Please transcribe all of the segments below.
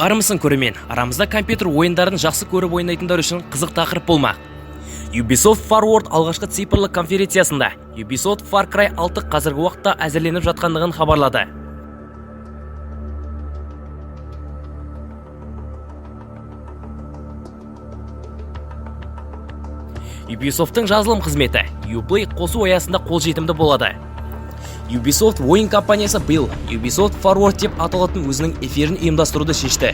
Армысың көрермен, арамызда компьютер ойындарын жақсы көріп ойнайтындар үшін қызық тақырып болмақ. Ubisoft Forward алғашқы цифрлы конференциясында Ubisoft Far Cry 6 қазіргі уақытта әзірленіп жатқандығын хабарлады. Ubisoft'тың жазылым қызметі Uplay қосу аясында қолжетімді болады. Ubisoft ойын компаниясы биыл Ubisoft Forward деп аталатын өзінің эфирін ұйымдастыруды шешті.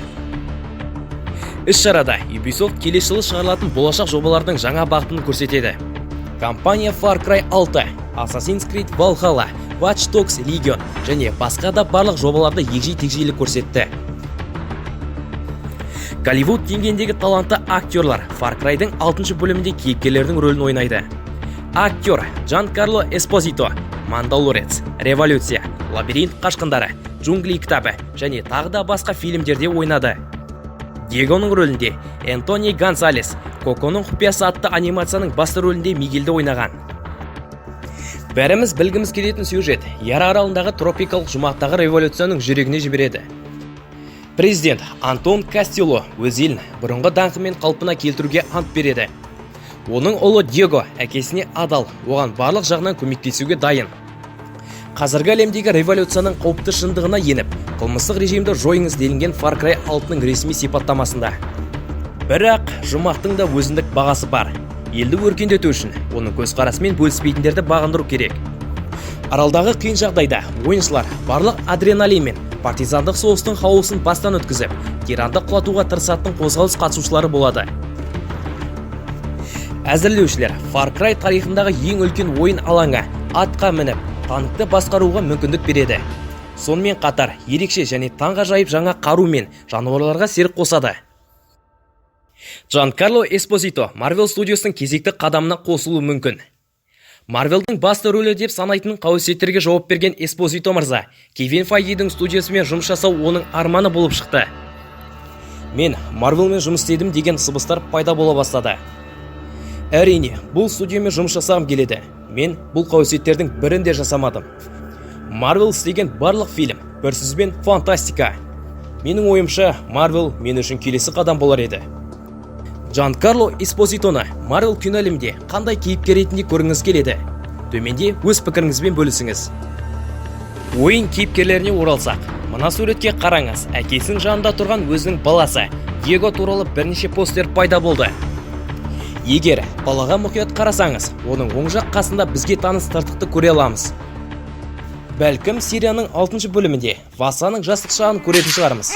Іс-шарада Ubisoft келесі жылы шығарылатын болашақ жобалардың жаңа бағытын көрсетеді. Компания Far Cry 6, Assassin's Creed Valhalla, Watch Dogs Legion және басқа да барлық жобаларды егжей-тегжейлі көрсетті. Голливуд деңгейіндегі талантты актерлар Far Cry'дың 6 бөлімінде кейіпкерлердің рөлін ойнайды. Актер Джанкарло Эспозито, Мандалорец, Революция, Лабиринт қашқындары, Джунгли кітабы және тағы да басқа фильмдерде ойнады. Диегоның рөлінде Энтони Гонсалес, Коконың құпиясы атты анимацияның басты рөлінде Мигелді ойнаған. Бәріміз білгіміз келетін сюжет Яра аралындағы тропикалық жұмақтағы революцияның жүрегіне жібереді. Президент Антон Кастелло өз елін бұрынғы даңқымен қалпына келтіруге ант береді. Оның ұлы Диего әкесіне адал, оған барлық жағынан көмектесуге дайын. Қазіргі әлемдегі революцияның қауіпті шындығына еніп, қылмыстық режимді жойыңыз делінген Far Cry 6-ның ресми сипаттамасында. Бірақ жұмақтың да өзіндік бағасы бар. Елді өркендету үшін оның көзқарасымен бөліспейтіндерді бағындыру керек. Аралдағы қиын жағдайда ойыншылар барлық адреналин мен партизандық соғыстың хаосын бастан өткізіп, тиранды құлатуға тырысатын қозғалыс қатысушылары болады. Әзірлеушілер Far Cry тарихындағы ең үлкен ойын алаңы атқа мініп, танкты басқаруға мүмкіндік береді. Сонымен қатар ерекше және таңғажайып жаңа қару мен жануарларға серік қосады. Джанкарло Эспозито Marvel студиясының кезекті қадамына қосылуы мүмкін. Marvel'дың басты рөлі деп санайтын қауесеттерге жауап берген Эспозито мырза, Кевин Файгидің студиясымен жұмыс жасау оның арманы болып шықты. Мен Marvel'мен жұмыс істедім деген сыбыстар пайда бола бастады. Әрине, бұл студиямен жұмыс жасағым келеді. Мен бұл қауесеттердің бірін де жасамадым. Marvel істеген барлық фильм бір сөзбен фантастика. Менің ойымша, Marvel мен үшін келесі қадам болар еді. Джанкарло Эспозитоны Marvel киноәлемінде қандай кейіпкер ретінде көргіңіз келеді? Төменде өз пікіріңізбен бөлісіңіз. Ойын кейіпкерлеріне оралсақ, мына суретке қараңыз. Әкесінің жанында тұрған өзінің баласы Диего туралы бірнеше постер пайда болды. Егер балаға мұқият қарасаңыз, оның оң жақ қасында бізге таныс тыртықты көре аламыз. Бәлкім серияның 6 бөлімінде Васаның жастық шағын көретін шығармыз.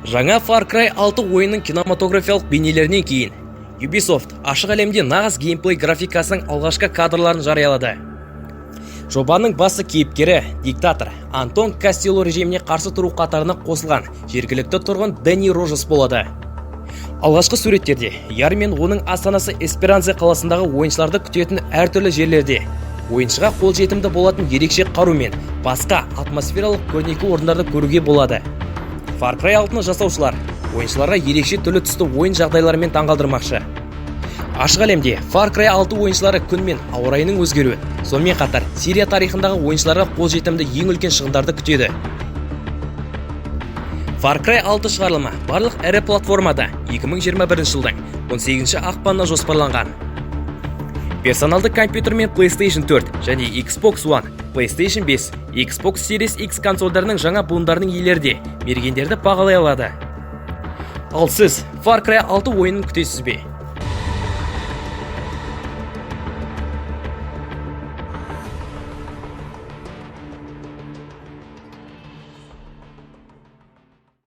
Жаңа Far Cry 6 ойынның кинематографиялық бейнелерінен кейін Ubisoft ашық әлемде нағыз геймплей графикасының алғашқы кадрларын жариялады. Жобаның басты кейіпкері диктатор Антон Кастелло режиміне қарсы тұру қатарына қосылған жергілікті тұрғын Дэнни Рожес болады. Алғашқы суреттерде Яр мен оның астанасы Эсперанце қаласындағы ойыншыларды күтетін әртүрлі жерлерде ойыншыға қолжетімді болатын ерекше қару мен басқа атмосфералық көрнекі орындарды көруге болады. Far Cry 6-ны жасаушылар ойыншыларға ерекше түрлі түсті ойын жағдайларымен таңғалдырмақшы. Ашық әлемде Far Cry 6 ойыншылары күн мен ауа райының өзгеруі, сонымен қатар серия тарихындағы ойыншыларға қолжетімді ең үлкен шығындарды күтеді. Far Cry 6 шығарылымы барлық ірі платформада 2021 жылдың 18 ақпанына жоспарланған. Персоналды компьютер мен PlayStation 4 және Xbox One, PlayStation 5, Xbox Series X консольдарының жаңа буындарының иелері де мергендерді бағалай алады. Ал сіз Far Cry 6 ойынын күтесіз бе?